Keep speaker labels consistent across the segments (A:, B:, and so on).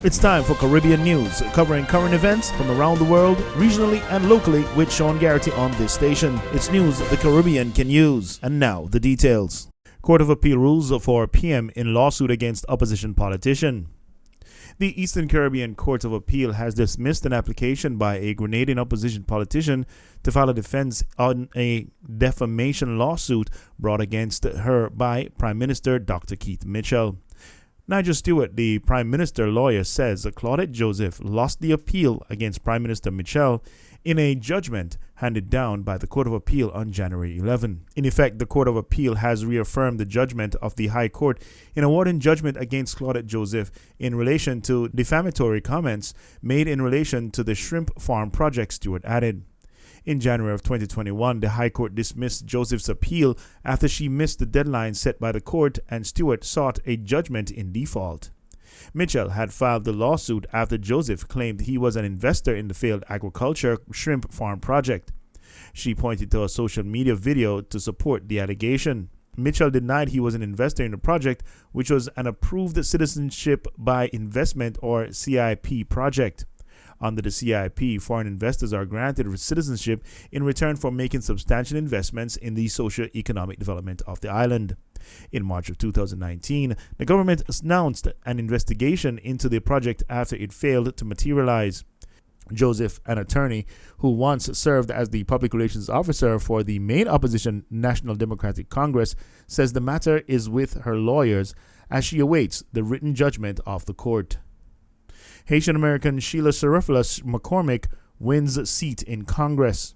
A: It's time for Caribbean News, covering current events from around the world, regionally and locally, with Sean Garrity on this station. It's news the Caribbean can use. And now, the details. Court of Appeal rules for PM in lawsuit against opposition politician. The Eastern Caribbean Court of Appeal has dismissed an application by a Grenadian opposition politician to file a defense on a defamation lawsuit brought against her by Prime Minister Dr. Keith Mitchell. Nigel Stewart, the Prime Minister lawyer, says Claudette Joseph lost the appeal against Prime Minister Mitchell in a judgment handed down by the Court of Appeal on January 11. In effect, the Court of Appeal has reaffirmed the judgment of the High Court in awarding judgment against Claudette Joseph in relation to defamatory comments made in relation to the shrimp farm project, Stewart added. In January of 2021, the High Court dismissed Joseph's appeal after she missed the deadline set by the court, and Stewart sought a judgment in default. Mitchell had filed the lawsuit after Joseph claimed he was an investor in the failed agriculture shrimp farm project. She pointed to a social media video to support the allegation. Mitchell denied he was an investor in the project, which was an approved citizenship by investment or CIP project. Under the CIP, foreign investors are granted citizenship in return for making substantial investments in the socio-economic development of the island. In March of 2019, the government announced an investigation into the project after it failed to materialize. Joseph, an attorney who once served as the public relations officer for the main opposition National Democratic Congress, says the matter is with her lawyers as she awaits the written judgment of the court. Haitian-American Sheila McCormick wins seat in Congress.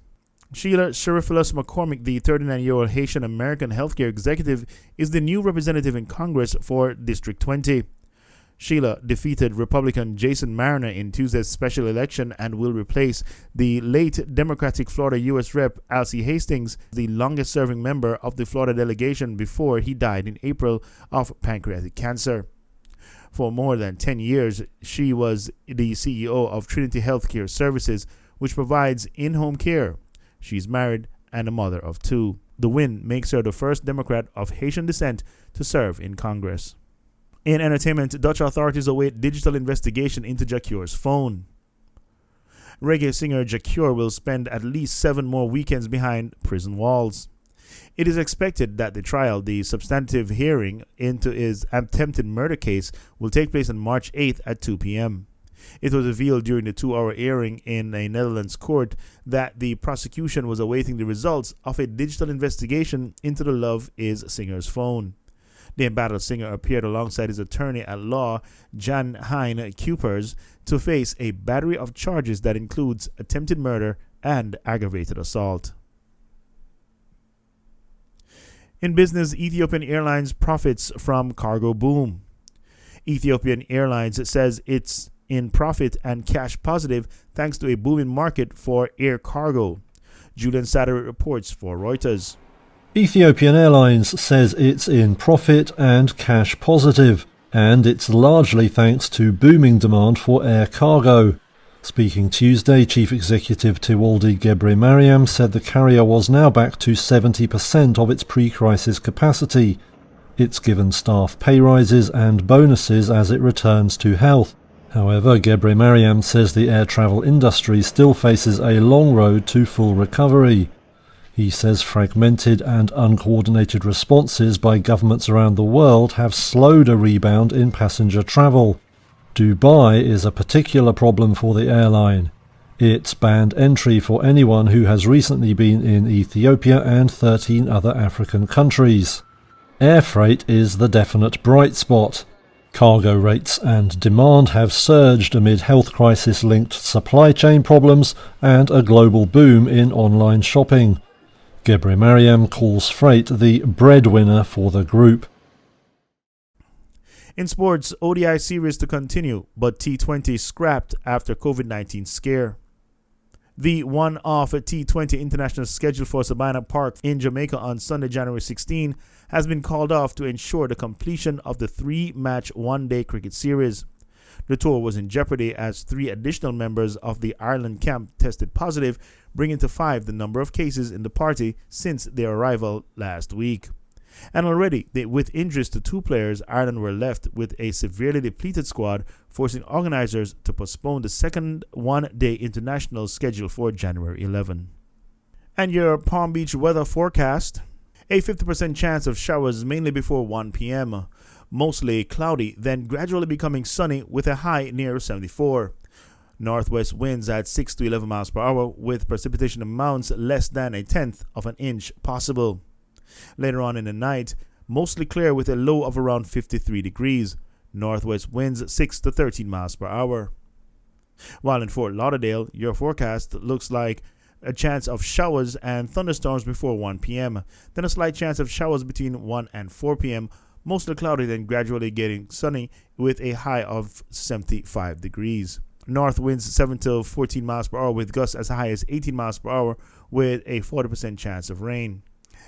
A: Sheila McCormick, the 39-year-old Haitian-American healthcare executive, is the new representative in Congress for District 20. Sheila defeated Republican Jason Mariner in Tuesday's special election and will replace the late Democratic Florida U.S. Rep. Alcee Hastings, the longest-serving member of the Florida delegation before he died in April of pancreatic cancer. For more than 10 years, she was the CEO of Trinity Healthcare Services, which provides in-home care. She's married and a mother of two. The win makes her the first Democrat of Haitian descent to serve in Congress. In entertainment, Dutch authorities await digital investigation into Jah Cure's phone. Reggae singer Jah Cure will spend at least 7 more weekends behind prison walls. It is expected that the trial, the substantive hearing into his attempted murder case, will take place on March 8th at 2 p.m. It was revealed during the 2-hour hearing in a Netherlands court that the prosecution was awaiting the results of a digital investigation into the Love Is singer's phone. The embattled singer appeared alongside his attorney at law, Jan Hein Cupers, to face a battery of charges that includes attempted murder and aggravated assault. In business, Ethiopian Airlines profits from cargo boom. Ethiopian Airlines says it's in profit and cash positive thanks to a booming market for air cargo. Julian Satterwhite reports for Reuters.
B: Ethiopian Airlines says it's in profit and cash positive, and it's largely thanks to booming demand for air cargo. Speaking Tuesday, Chief Executive Tewolde Gebre-Mariam said the carrier was now back to 70% of its pre-crisis capacity. It's given staff pay rises and bonuses as it returns to health. However, Gebre-Mariam says the air travel industry still faces a long road to full recovery. He says fragmented and uncoordinated responses by governments around the world have slowed a rebound in passenger travel. Dubai is a particular problem for the airline. It's banned entry for anyone who has recently been in Ethiopia and 13 other African countries. Air freight is the definite bright spot. Cargo rates and demand have surged amid health crisis-linked supply chain problems and a global boom in online shopping. Gebre-Mariam calls freight the breadwinner for the group.
A: In sports, ODI series to continue, but T20 scrapped after COVID-19 scare. The one-off T20 international scheduled for Sabina Park in Jamaica on Sunday, January 16, has been called off to ensure the completion of the 3-match one-day cricket series. The tour was in jeopardy as 3 additional members of the Ireland camp tested positive, bringing to 5 the number of cases in the party since their arrival last week. And already, with injuries to 2 players, Ireland were left with a severely depleted squad, forcing organisers to postpone the second one-day international scheduled for January 11. And your Palm Beach weather forecast: a 50% chance of showers mainly before 1 p.m. Mostly cloudy, then gradually becoming sunny with a high near 74. Northwest winds at 6 to 11 miles per hour with precipitation amounts less than a tenth of an inch possible. Later on in the night, mostly clear with a low of around 53 degrees. Northwest winds 6 to 13 miles per hour. While in Fort Lauderdale, your forecast looks like a chance of showers and thunderstorms before 1 p.m., then a slight chance of showers between 1 and 4 p.m., mostly cloudy, then gradually getting sunny with a high of 75 degrees. North winds 7 to 14 miles per hour with gusts as high as 18 miles per hour with a 40% chance of rain.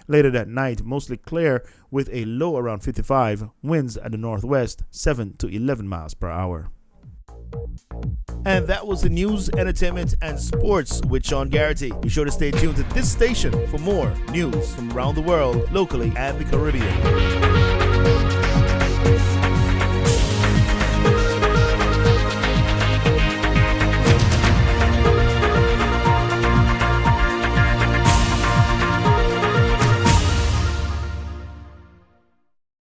A: Later that night, mostly clear with a low around 55, winds at the northwest 7 to 11 miles per hour. And that was the news, entertainment, and sports with Sean Garrity. Be sure to stay tuned to this station for more news from around the world, locally, and the Caribbean.